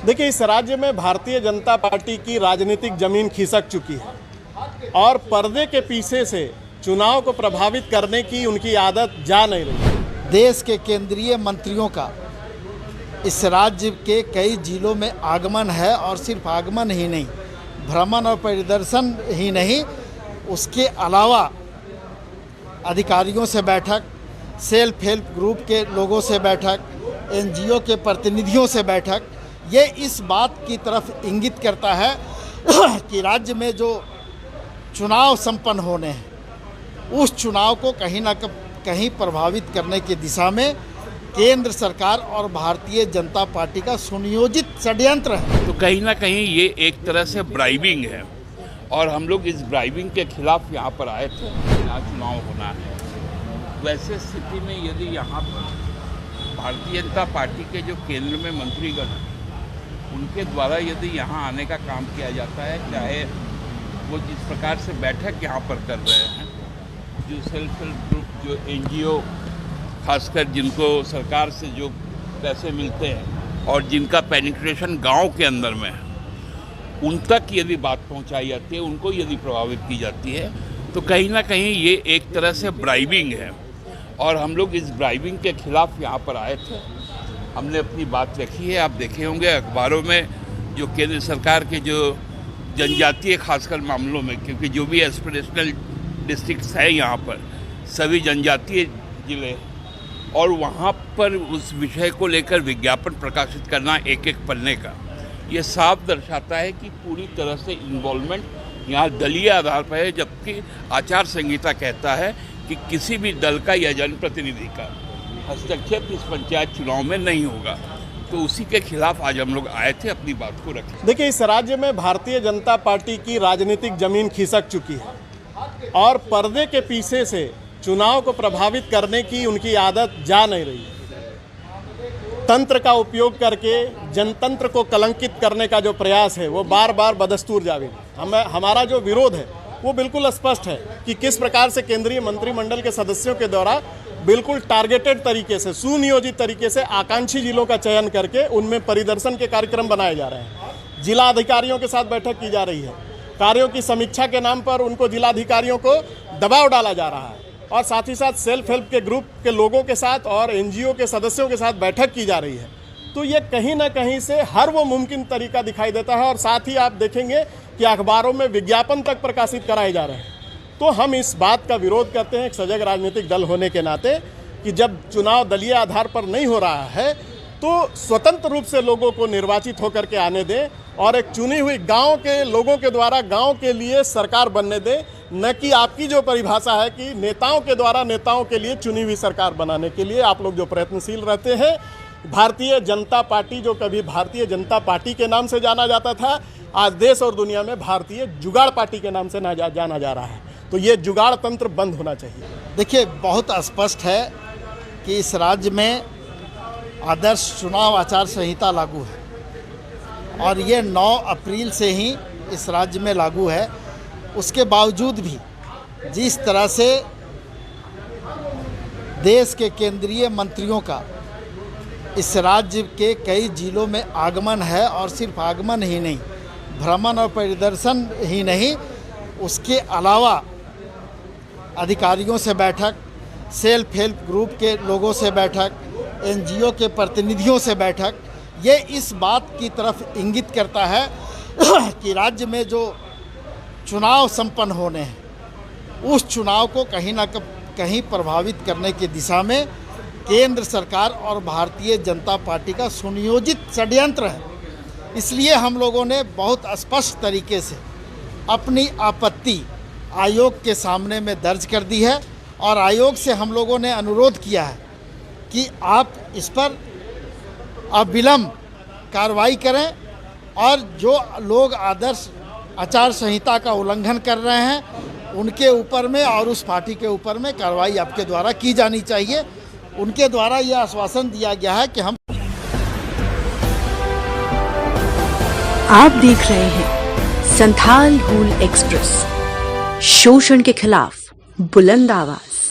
देखिए, इस राज्य में भारतीय जनता पार्टी की राजनीतिक जमीन खिसक चुकी है और पर्दे के पीछे से चुनाव को प्रभावित करने की उनकी आदत जा नहीं रही। देश के केंद्रीय मंत्रियों का इस राज्य के कई जिलों में आगमन है और सिर्फ आगमन ही नहीं, भ्रमण और परिदर्शन ही नहीं, उसके अलावा अधिकारियों से बैठक, सेल्फ हेल्प ग्रुप के लोगों से बैठक, एनजीओ के प्रतिनिधियों से बैठक, ये इस बात की तरफ इंगित करता है कि राज्य में जो चुनाव संपन्न होने हैं उस चुनाव को कहीं ना कहीं प्रभावित करने की दिशा में केंद्र सरकार और भारतीय जनता पार्टी का सुनियोजित षड्यंत्र है। तो कहीं ना कहीं ये एक तरह से ब्राइबिंग है और हम लोग इस ब्राइबिंग के खिलाफ यहाँ पर आए थे। यहाँ चुनाव होना है, वैसे स्थिति में यदि यहाँ पर भारतीय जनता पार्टी के जो केंद्र में मंत्रीगण हैं उनके द्वारा यदि यहाँ आने का काम किया जाता है, चाहे वो जिस प्रकार से बैठक यहाँ पर कर रहे हैं, जो सेल्फ हेल्प ग्रुप, जो एनजीओ, खासकर जिनको सरकार से जो पैसे मिलते हैं और जिनका पेनिट्रेशन गांव के अंदर में है, उन तक यदि बात पहुंचाई जाती है, उनको यदि प्रभावित की जाती है, तो कहीं ना कहीं ये एक तरह से ब्राइबिंग है और हम लोग इस ब्राइबिंग के खिलाफ यहाँ पर आए थे। हमने अपनी बात रखी है। आप देखे होंगे अखबारों में जो केंद्र सरकार के जो जनजातीय खासकर मामलों में, क्योंकि जो भी एस्पिरेशनल डिस्ट्रिक्ट्स है यहाँ पर सभी जनजातीय जिले, और वहाँ पर उस विषय को लेकर विज्ञापन प्रकाशित करना एक एक पन्ने का, ये साफ दर्शाता है कि पूरी तरह से इन्वॉल्वमेंट यहाँ दलीय आधार पर है, जबकि आचार संहिता कहता है कि किसी भी दल का या जनप्रतिनिधि का हस्तक्षेप इस पंचायत चुनाव में नहीं होगा। तो उसी के खिलाफ आज हम लोग आए थे, अपनी बात को रखें। देखिए, इस राज्य में भारतीय जनता पार्टी की राजनीतिक जमीन खिसक चुकी है और पर्दे के पीछे से चुनाव को प्रभावित करने की उनकी आदत जा नहीं रही है। तंत्र का उपयोग करके जनतंत्र को कलंकित करने का जो प्रयास है वो बार बार बदस्तूर जावेगी। हमारा जो विरोध है वो बिल्कुल स्पष्ट है कि किस प्रकार से केंद्रीय मंत्रिमंडल के सदस्यों के द्वारा बिल्कुल टारगेटेड तरीके से, सुनियोजित तरीके से आकांक्षी जिलों का चयन करके उनमें परिदर्शन के कार्यक्रम बनाए जा रहे हैं। जिला अधिकारियों के साथ बैठक की जा रही है, कार्यों की समीक्षा के नाम पर उनको जिलाधिकारियों को दबाव डाला जा रहा है और साथ ही साथ सेल्फ हेल्प के ग्रुप के लोगों के साथ और एनजीओ के सदस्यों के साथ बैठक की जा रही है। तो ये कहीं ना कहीं से हर वो मुमकिन तरीका दिखाई देता है और साथ ही आप देखेंगे कि अखबारों में विज्ञापन तक प्रकाशित कराए जा रहे हैं। तो हम इस बात का विरोध करते हैं एक सजग राजनीतिक दल होने के नाते कि जब चुनाव दलीय आधार पर नहीं हो रहा है तो स्वतंत्र रूप से लोगों को निर्वाचित होकर के आने दें और एक चुनी हुई गांव के लोगों के द्वारा गांव के लिए सरकार बनने दें, न कि आपकी जो परिभाषा है कि नेताओं के द्वारा नेताओं के लिए चुनी हुई सरकार बनाने के लिए आप लोग जो प्रयत्नशील रहते हैं। भारतीय जनता पार्टी, जो कभी भारतीय जनता पार्टी के नाम से जाना जाता था, आज देश और दुनिया में भारतीय जुगाड़ पार्टी के नाम से जाना जा रहा है। तो ये जुगाड़ तंत्र बंद होना चाहिए। देखिए, बहुत स्पष्ट है कि इस राज्य में आदर्श चुनाव आचार संहिता लागू है और ये 9 अप्रैल से ही इस राज्य में लागू है। उसके बावजूद भी जिस तरह से देश के केंद्रीय मंत्रियों का इस राज्य के कई जिलों में आगमन है और सिर्फ आगमन ही नहीं, भ्रमण और परिदर्शन ही नहीं, उसके अलावा अधिकारियों से बैठक, सेल्फ हेल्प ग्रुप के लोगों से बैठक, एनजीओ के प्रतिनिधियों से बैठक, ये इस बात की तरफ इंगित करता है कि राज्य में जो चुनाव संपन्न होने हैं उस चुनाव को कहीं ना कहीं प्रभावित करने की दिशा में केंद्र सरकार और भारतीय जनता पार्टी का सुनियोजित षड्यंत्र है। इसलिए हम लोगों ने बहुत स्पष्ट तरीके से अपनी आपत्ति आयोग के सामने में दर्ज कर दी है और आयोग से हम लोगों ने अनुरोध किया है कि आप इस पर अविलंब कार्रवाई करें और जो लोग आदर्श आचार संहिता का उल्लंघन कर रहे हैं उनके ऊपर में और उस पार्टी के ऊपर में कार्रवाई आपके द्वारा की जानी चाहिए। उनके द्वारा यह आश्वासन दिया गया है कि हम। आप देख रहे हैं संथाल हूल एक्सप्रेस, शोषण के खिलाफ बुलंद आवाज।